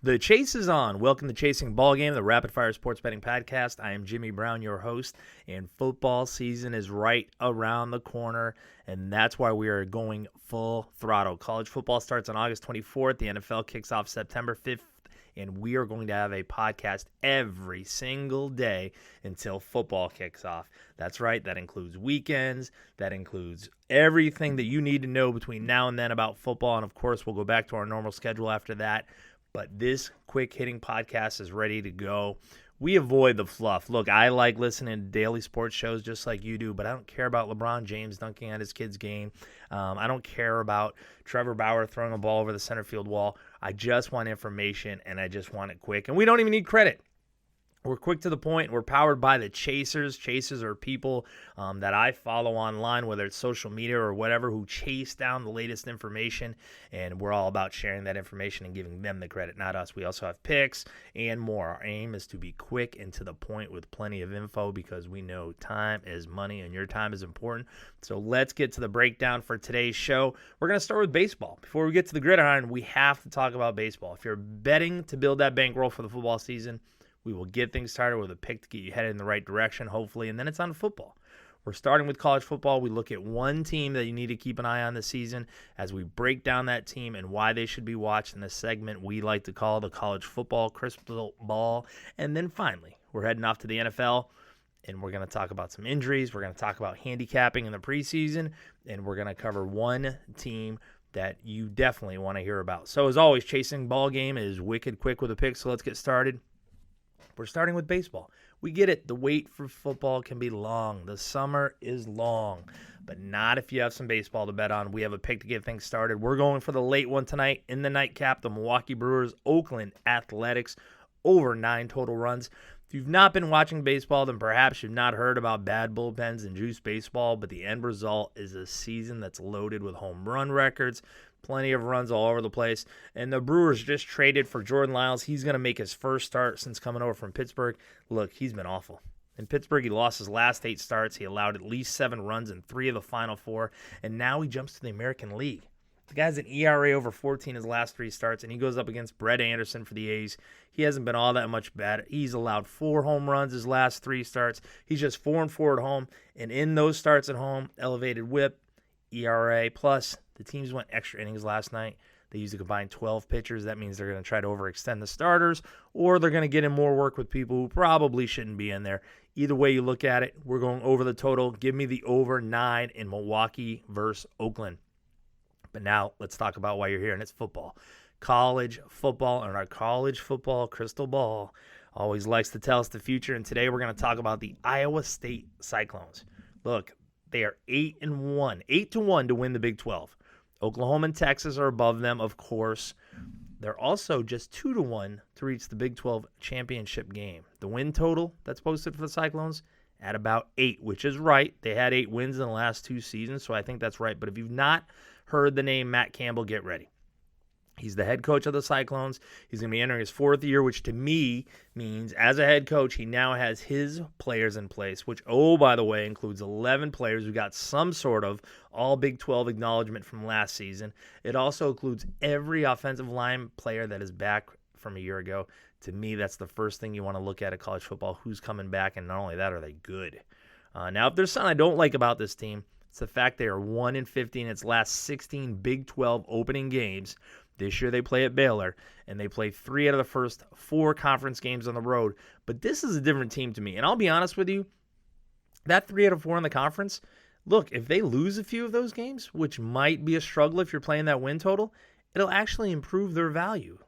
The chase is on. Welcome to Chasing Ballgame, the rapid-fire sports betting podcast. I am Jimmy Brown, your host, and football season is right around the corner, and that's why we are going full throttle. College football starts on August 24th. The NFL kicks off September 5th, and we are going to have a podcast every single day until football kicks off. That's right. That includes weekends. That includes everything that you need to know between now and then about football, and, of course, we'll go back to our normal schedule after that. But this quick-hitting podcast is ready to go. We avoid the fluff. Look, I like listening to daily sports shows just like you do, but I don't care about LeBron James dunking at his kid's game. I don't care about Trevor Bauer throwing a ball over the center field wall. I just want information, and I just want it quick. And we don't even need credit. We're quick to the point. We're powered by the chasers. Chasers are people that I follow online, whether it's social media or whatever, who chase down the latest information, and we're all about sharing that information and giving them the credit, not us. We also have picks and more. Our aim is to be quick and to the point with plenty of info because we know time is money and your time is important. So let's get to the breakdown for today's show. We're going to start with baseball. Before we get to the gridiron, we have to talk about baseball. If you're betting to build that bankroll for the football season, we will get things started with a pick to get you headed in the right direction, hopefully, and then it's on football. We're starting with college football. We look at one team that you need to keep an eye on this season as we break down that team and why they should be watched in this segment we like to call the college football crystal ball. And then finally, we're heading off to the NFL, and we're going to talk about some injuries. We're going to talk about handicapping in the preseason, and we're going to cover one team that you definitely want to hear about. So as always, Chasing Ballgame is wicked quick with a pick, so let's get started. We're starting with baseball. We get it. The wait for football can be long. The summer is long, but not if you have some baseball to bet on. We have a pick to get things started. We're going for the late one tonight in the nightcap, the Milwaukee Brewers, Oakland Athletics, over 9 total runs. If you've not been watching baseball, then perhaps you've not heard about bad bullpens and juice baseball, but the end result is a season that's loaded with home run records, plenty of runs all over the place. And the Brewers just traded for Jordan Lyles. He's going to make his first start since coming over from Pittsburgh. Look, he's been awful. In Pittsburgh, he lost his last 8 starts. He allowed at least 7 runs in 3 of the final 4, and now he jumps to the American League. The guy's an ERA over 14 his last 3 starts, and he goes up against Brett Anderson for the A's. He hasn't been all that much better. He's allowed 4 home runs his last 3 starts. He's just 4-4 at home, and in those starts at home, elevated whip, ERA, plus the teams went extra innings last night. They used a combined 12 pitchers. That means they're going to try to overextend the starters, or they're going to get in more work with people who probably shouldn't be in there. Either way you look at it, we're going over the total. Give me the over 9 in Milwaukee versus Oakland. But now let's talk about why you're here, and it's football. College football, and our college football crystal ball always likes to tell us the future, and today we're going to talk about the Iowa State Cyclones. Look, they are 8-1, 8-1 to win the Big 12. Oklahoma and Texas are above them, of course. They're also just 2-1 to reach the Big 12 championship game. The win total that's posted for the Cyclones at about 8, which is right. They had 8 wins in the last 2 seasons, so I think that's right. But if you've not heard the name Matt Campbell, get ready. He's the head coach of the Cyclones. He's going to be entering his 4th year, which to me means as a head coach, he now has his players in place, which, oh, by the way, includes 11 players who got some sort of all Big 12 acknowledgement from last season. It also includes every offensive line player that is back from a year ago. To me, that's the first thing you want to look at college football, who's coming back, and not only that, are they good? Now, if there's something I don't like about this team, it's the fact they are 1-50 in its last 16 Big 12 opening games. This year they play at Baylor, and they play 3 out of the first 4 conference games on the road. But this is a different team to me. And I'll be honest with you, that 3 out of 4 in the conference, look, if they lose a few of those games, which might be a struggle if you're playing that win total, it'll actually improve their value.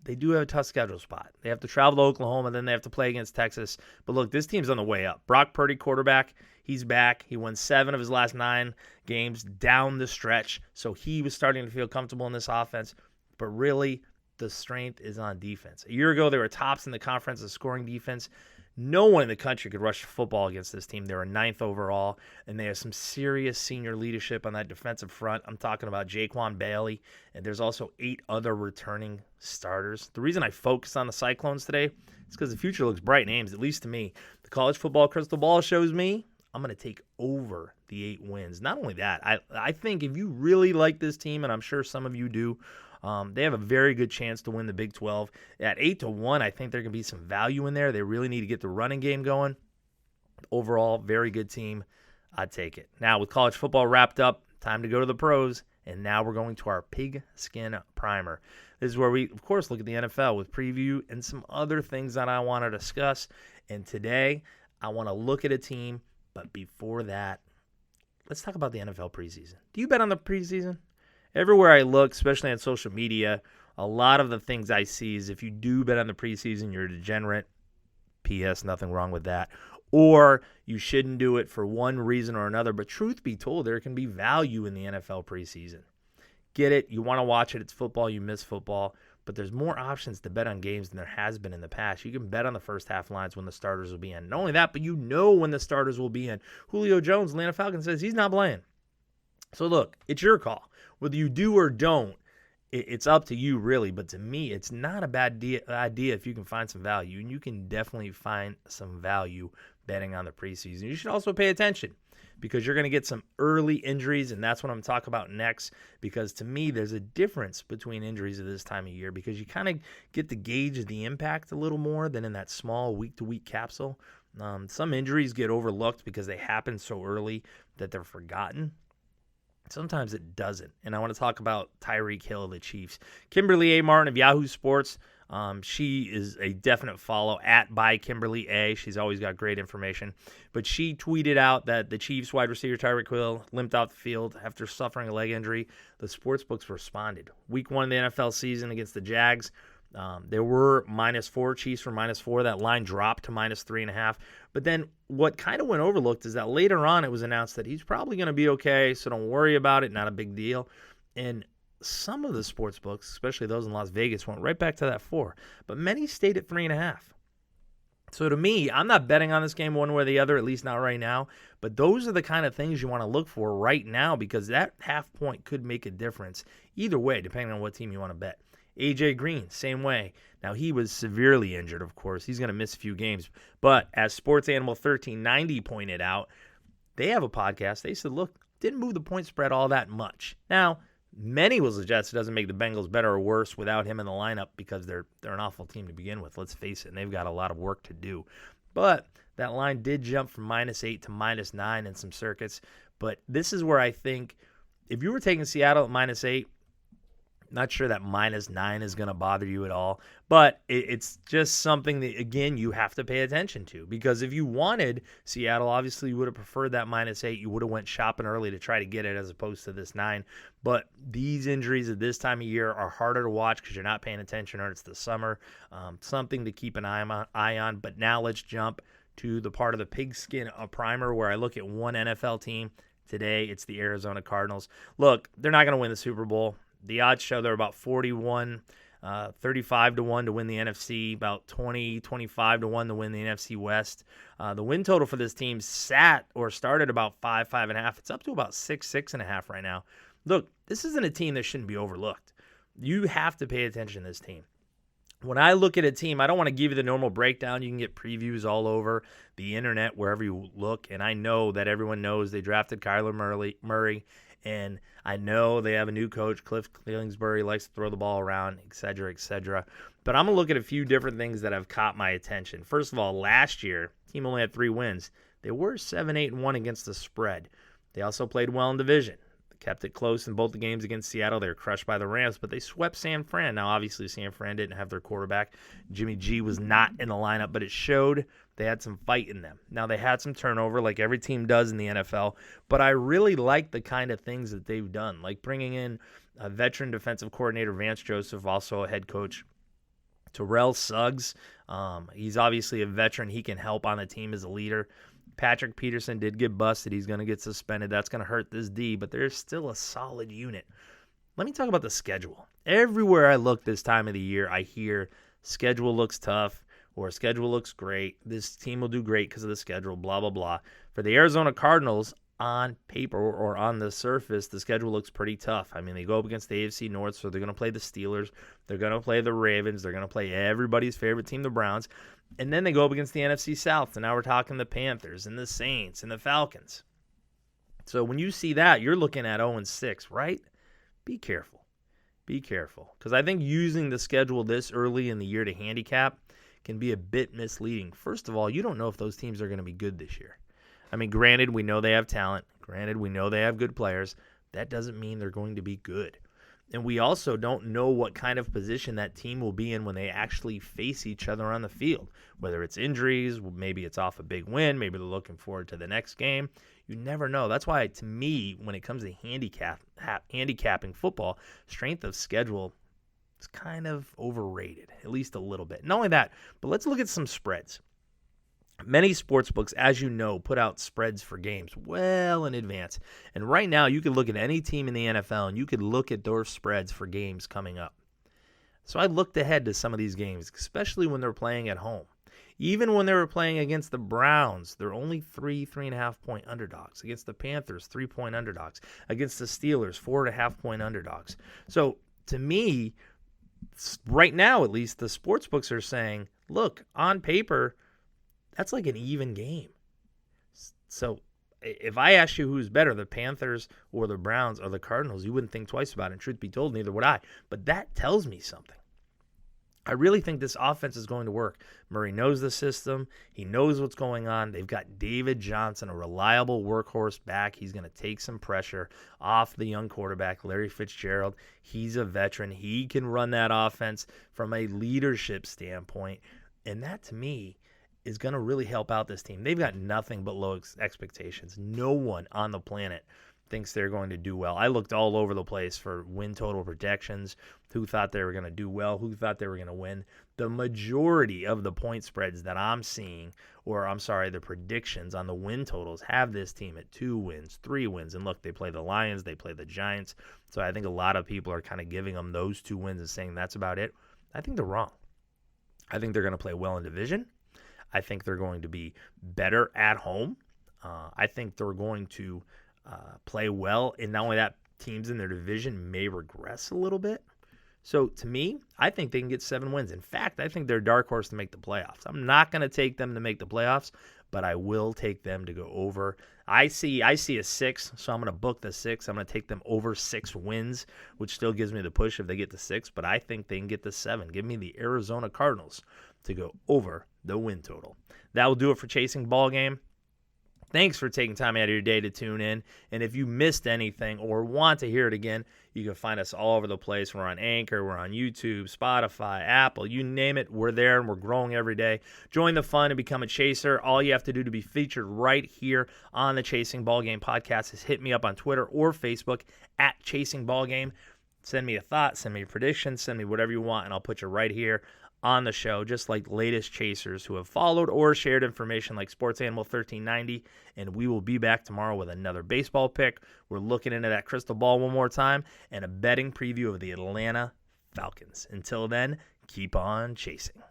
They do have a tough schedule spot. They have to travel to Oklahoma, then they have to play against Texas. But look, this team's on the way up. Brock Purdy, quarterback, he's back. He won 7 of his last 9 games down the stretch, so he was starting to feel comfortable in this offense. But really, the strength is on defense. A year ago, they were tops in the conference of scoring defense. No one in the country could rush the football against this team. They were 9th overall, and they have some serious senior leadership on that defensive front. I'm talking about Jaquan Bailey, and there's also 8 other returning starters. The reason I focus on the Cyclones today is because the future looks bright in Ames, at least to me. The college football crystal ball shows me I'm going to take over the 8 wins. Not only that, I think if you really like this team, and I'm sure some of you do, They have a very good chance to win the Big 12. At 8-1, I think there can be some value in there. They really need to get the running game going. Overall, very good team. I'd take it. Now, with college football wrapped up, time to go to the pros. And now we're going to our pigskin primer. This is where we, of course, look at the NFL with preview and some other things that I want to discuss. And today, I want to look at a team. But before that, let's talk about the NFL preseason. Do you bet on the preseason? Everywhere I look, especially on social media, a lot of the things I see is if you do bet on the preseason, you're a degenerate. P.S. Nothing wrong with that. Or you shouldn't do it for one reason or another. But truth be told, there can be value in the NFL preseason. Get it? You want to watch it. It's football. You miss football. But there's more options to bet on games than there has been in the past. You can bet on the first half lines when the starters will be in. Not only that, but you know when the starters will be in. Julio Jones, Atlanta Falcons, says he's not playing. So look, it's your call. Whether you do or don't, it's up to you really. But to me, it's not a bad idea if you can find some value. And you can definitely find some value betting on the preseason. You should also pay attention because you're going to get some early injuries, and that's what I'm talking about next. Because to me, there's a difference between injuries at this time of year because you kind of get to gauge the impact a little more than in that small week-to-week capsule. Some injuries get overlooked because they happen so early that they're forgotten. Sometimes it doesn't. And I want to talk about Tyreek Hill of the Chiefs. Kimberly A. Martin of Yahoo Sports. She is a definite follow by Kimberly A. She's always got great information. But she tweeted out that the Chiefs wide receiver Tyreek Hill limped off the field after suffering a leg injury. The sportsbooks responded. Week 1 of the NFL season against the Jags. There were -4. Chiefs were -4. That line dropped to -3.5. But then what kind of went overlooked is that later on it was announced that he's probably going to be okay, so don't worry about it, not a big deal. And some of the sports books, especially those in Las Vegas, went right back to that 4. But many stayed at 3.5. So to me, I'm not betting on this game one way or the other, at least not right now. But those are the kind of things you want to look for right now because that half point could make a difference either way, depending on what team you want to bet. A.J. Green, same way. Now, he was severely injured, of course. He's going to miss a few games. But as Sports Animal 1390 pointed out, they have a podcast. They said, look, didn't move the point spread all that much. Now, many will suggest it doesn't make the Bengals better or worse without him in the lineup because they're an awful team to begin with. Let's face it, and they've got a lot of work to do. But that line did jump from -8 to -9 in some circuits. But this is where I think if you were taking Seattle at -8, not sure that -9 is going to bother you at all, but it's just something that, again, you have to pay attention to because if you wanted Seattle, obviously you would have preferred that -8. You would have went shopping early to try to get it as opposed to this 9. But these injuries at this time of year are harder to watch because you're not paying attention or it's the summer. Something to keep an eye on. But now let's jump to the part of the pigskin primer where I look at one NFL team. Today it's the Arizona Cardinals. Look, they're not going to win the Super Bowl. The odds show they're about 41, 35-1 to win the NFC, about 20, 25-1 to win the NFC West. The win total for this team started about 5.5. It's up to about 6.5 right now. Look, this isn't a team that shouldn't be overlooked. You have to pay attention to this team. When I look at a team, I don't want to give you the normal breakdown. You can get previews all over the internet, wherever you look. And I know that everyone knows they drafted Kyler Murray. And I know they have a new coach, Cliff Kingsbury, likes to throw the ball around, et cetera, et cetera. But I'm going to look at a few different things that have caught my attention. First of all, last year, the team only had 3 wins. They were 7-8-1 against the spread. They also played well in division. Kept it close in both the games against Seattle. They were crushed by the Rams, but they swept San Fran. Now, obviously, San Fran didn't have their quarterback. Jimmy G was not in the lineup, but it showed they had some fight in them. Now, they had some turnover like every team does in the NFL, but I really like the kind of things that they've done, like bringing in a veteran defensive coordinator, Vance Joseph, also a head coach, Terrell Suggs. He's obviously a veteran. He can help on the team as a leader. Patrick Peterson did get busted. He's going to get suspended. That's going to hurt this D, but there's still a solid unit. Let me talk about the schedule. Everywhere I look this time of the year, I hear schedule looks tough or schedule looks great. This team will do great because of the schedule, blah, blah, blah. For the Arizona Cardinals, on paper or on the surface, the schedule looks pretty tough. I mean, they go up against the AFC North, so they're going to play the Steelers. They're going to play the Ravens. They're going to play everybody's favorite team, the Browns. And then they go up against the NFC South. And now we're talking the Panthers and the Saints and the Falcons. So when you see that, you're looking at 0-6, right? Be careful. be careful. Because I think using the schedule this early in the year to handicap can be a bit misleading. First of all, you don't know if those teams are going to be good this year. I mean, granted, we know they have talent. Granted, we know they have good players. That doesn't mean they're going to be good. And we also don't know what kind of position that team will be in when they actually face each other on the field. Whether it's injuries, maybe it's off a big win, maybe they're looking forward to the next game. You never know. That's why, to me, when it comes to handicapping football, strength of schedule is kind of overrated, at least a little bit. Not only that, but let's look at some spreads. Many sportsbooks, as you know, put out spreads for games well in advance. And right now, you can look at any team in the NFL, and you could look at those spreads for games coming up. So I looked ahead to some of these games, especially when they're playing at home. Even when they were playing against the Browns, they're only 3.5 point underdogs. Against the Panthers, 3-point underdogs. Against the Steelers, 4.5 point underdogs. So to me, right now at least, the sportsbooks are saying, look, on paper, that's like an even game. So if I asked you who's better, the Panthers or the Browns or the Cardinals, you wouldn't think twice about it. And truth be told, neither would I. But that tells me something. I really think this offense is going to work. Murray knows the system. He knows what's going on. They've got David Johnson, a reliable workhorse back. He's going to take some pressure off the young quarterback, Larry Fitzgerald. He's a veteran. He can run that offense from a leadership standpoint. And that, to me, is going to really help out this team. They've got nothing but low expectations. No one on the planet thinks they're going to do well. I looked all over the place for win total projections, who thought they were going to do well, who thought they were going to win. The majority of the point spreads that I'm seeing, the predictions on the win totals have this team at 2 wins, 3 wins. And look, they play the Lions, they play the Giants. So I think a lot of people are kind of giving them those 2 wins and saying that's about it. I think they're wrong. I think they're going to play well in division. I think they're going to be better at home. I think they're going to play well. And not only that, teams in their division may regress a little bit. So to me, I think they can get 7 wins. In fact, I think they're a dark horse to make the playoffs. I'm not going to take them to make the playoffs, but I will take them to go over. I see a 6, so I'm going to book the 6. I'm going to take them over 6 wins, which still gives me the push if they get to 6, but I think they can get to 7. Give me the Arizona Cardinals to go over the win total. That will do it for Chasing Ballgame. Thanks for taking time out of your day to tune in. And if you missed anything or want to hear it again, you can find us all over the place. We're on Anchor, we're on YouTube, Spotify, Apple, you name it. We're there and we're growing every day. Join the fun and become a chaser. All you have to do to be featured right here on the Chasing Ballgame podcast is hit me up on Twitter or Facebook at Chasing Ballgame. Send me a thought, send me a prediction, send me whatever you want, and I'll put you right here on the show, just like latest chasers who have followed or shared information like Sports Animal 1390. And we will be back tomorrow with another baseball pick. We're looking into that crystal ball one more time and a betting preview of the Atlanta Falcons. Until then, keep on chasing.